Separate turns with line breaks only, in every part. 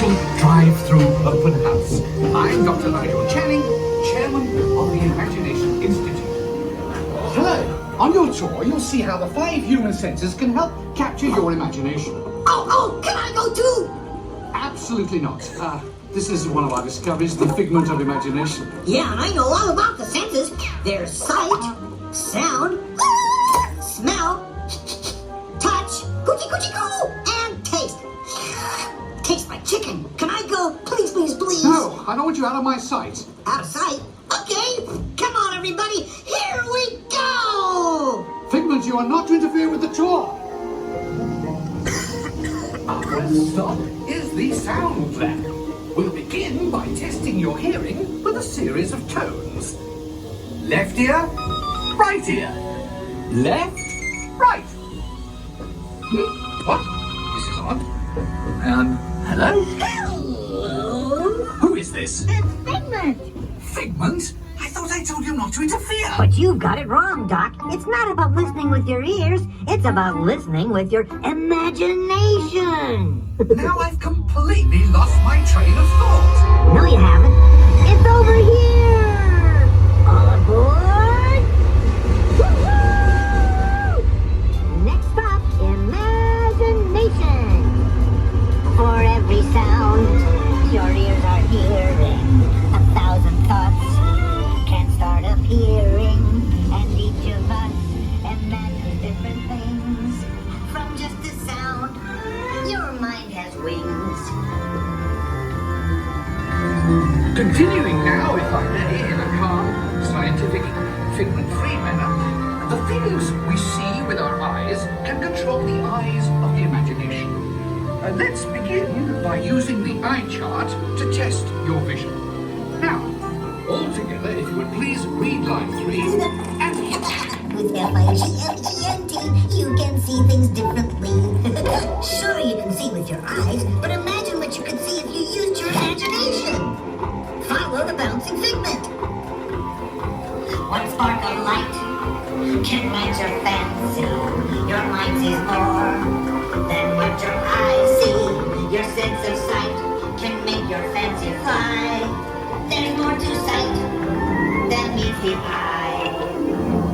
official drive-through open house. I'm Dr. Nigel Channing, chairman of the Imagination Institute. Hello. On your tour, you'll see how the 5 human senses can help capture your imagination.
Oh, can I go too?
Absolutely not. This is one of our discoveries, the figment of imagination.
Yeah, and I know all about the senses. There's sight, sound, smell, touch, coochie coochie coo, and taste. Tastes like chicken. Can I go? Please, please, please.
No, I don't want you out of my sight.
Out of sight? Okay. Come on, everybody. Here we go.
Figment, you are not to interfere with the tour. Our first stop is the sound lab. We'll begin by testing your hearing with a series of tones. Left ear, right ear. Left, right. What? This is odd. Hello?
Hello.
Who is this?
It's Figment.
Figment? I thought I told you not to interfere.
But you've got it wrong, Doc. It's not about listening with your ears. It's about listening with your imagination.
Now I've completely lost my train of thought.
No, you haven't. It's over here. All aboard. Woo-hoo! Next stop, imagination. For every sound your ears are hearing, 1,000 thoughts can start appearing, and each of us imagines different things. From just a sound, your mind has wings.
Continuing now, if I may, in a calm, scientific, figment-free manner, the things we see with our eyes can control the eyes of the imagination. Let's begin by using the eye chart to test your vision. Now, all together, if you would please read line 3 and hit.
With Figment, you can see things differently. Sure, you can see with your eyes, but imagine what you could see if you used your imagination. Follow the bouncing figment. One spark of light can match your fancy. Your mind sees more than what your eyes see. Your sense of sight can make your fancy fly. There's more to sight than meets the eye.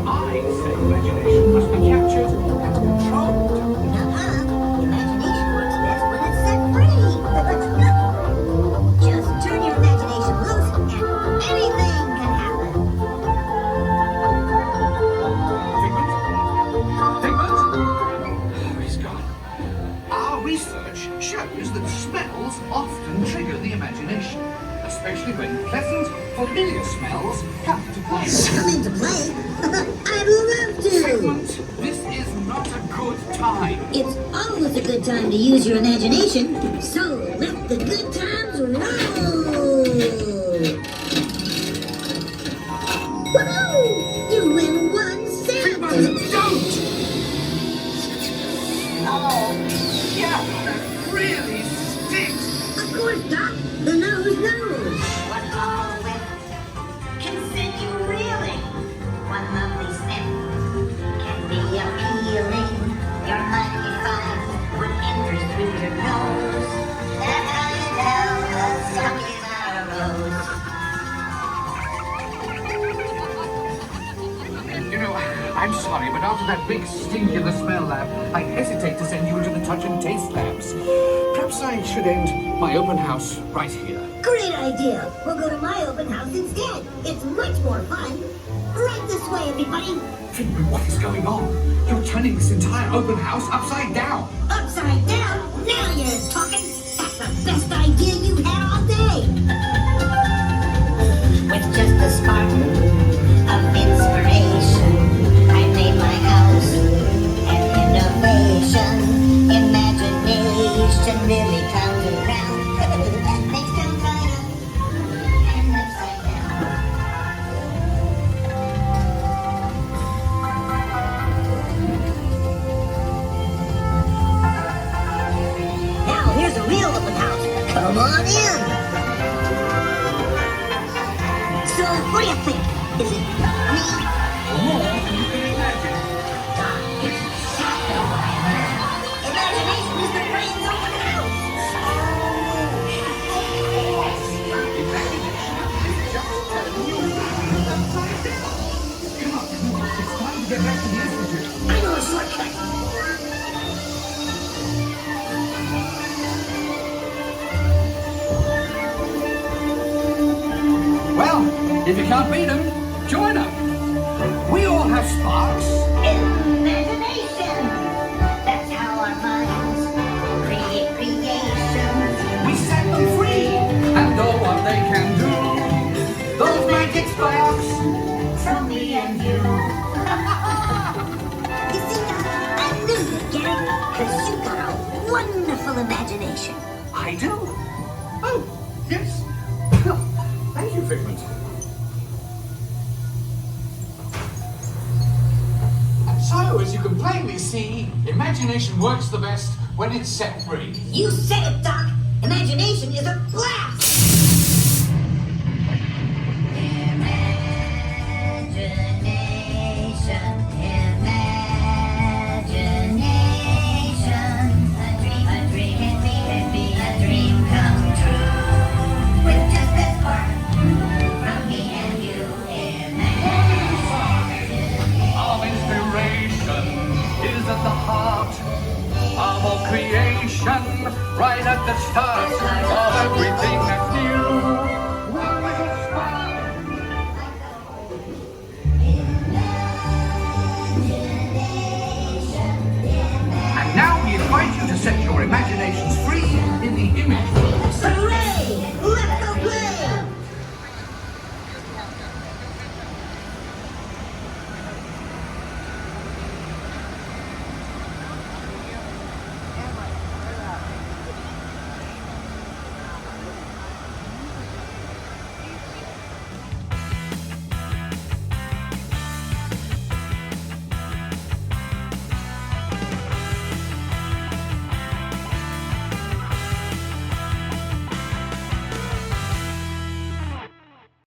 I say imagination must be captured and controlled.
Imagination works best when it's set free. Just turn your imagination loose and anything can happen.
Figment? Oh, he's gone. Our research shows that smells often trigger the imagination, especially when pleasant, familiar smells come to play.
Come into play? I'd love to.
Figment, this is not a good time.
It's always a good time to use your imagination, so let the good times roll. Woohoo! You win one
Figment,
cent.
don't! Oh, yeah, that really stinks.
Of course, Doc. The nose knows. One ball whip can send you reeling. One lovely sniff can be appealing. Your mighty fine what enters through your nose. That's how you tell the skunk is not a rose.
You know, I'm sorry, but after that big stink in the smell lab, I hesitate to send you into the touch and taste labs. Perhaps I should end my open house right here.
Great idea. We'll go to my open house instead. It's much more fun. Right this way, everybody.
Figment, what is going on? You're turning this entire open house upside down.
Upside down? Now you're talking. That's the best idea you've had all day. With just a spark of inspiration, I made my house an innovation. Imagination really comes around. Makes them right up and upside down. Now here's a real open house. Come on in. So what do you think? Is it me?
More than you can imagine.
It's exactly what I imagined. Imagination is the brain's open house. I know a shortcut.
Well, if you can't beat them, join them. We all have sparks.
Imagination. That's how our minds create creations.
We set them free and know what they can do. Those magic sparks.
From me and you.
You see, Doc, I knew you'd get it, because you got a wonderful imagination.
I do. Oh, yes. Thank you, Figment. So, as you can plainly see, imagination works the best when it's set free.
You said it, Doc. Imagination is a blast. Imagination, imagination. A dream can be a dream come true. With just that spark from me and you.
Our inspiration is at the heart of all creation, right at the start of everything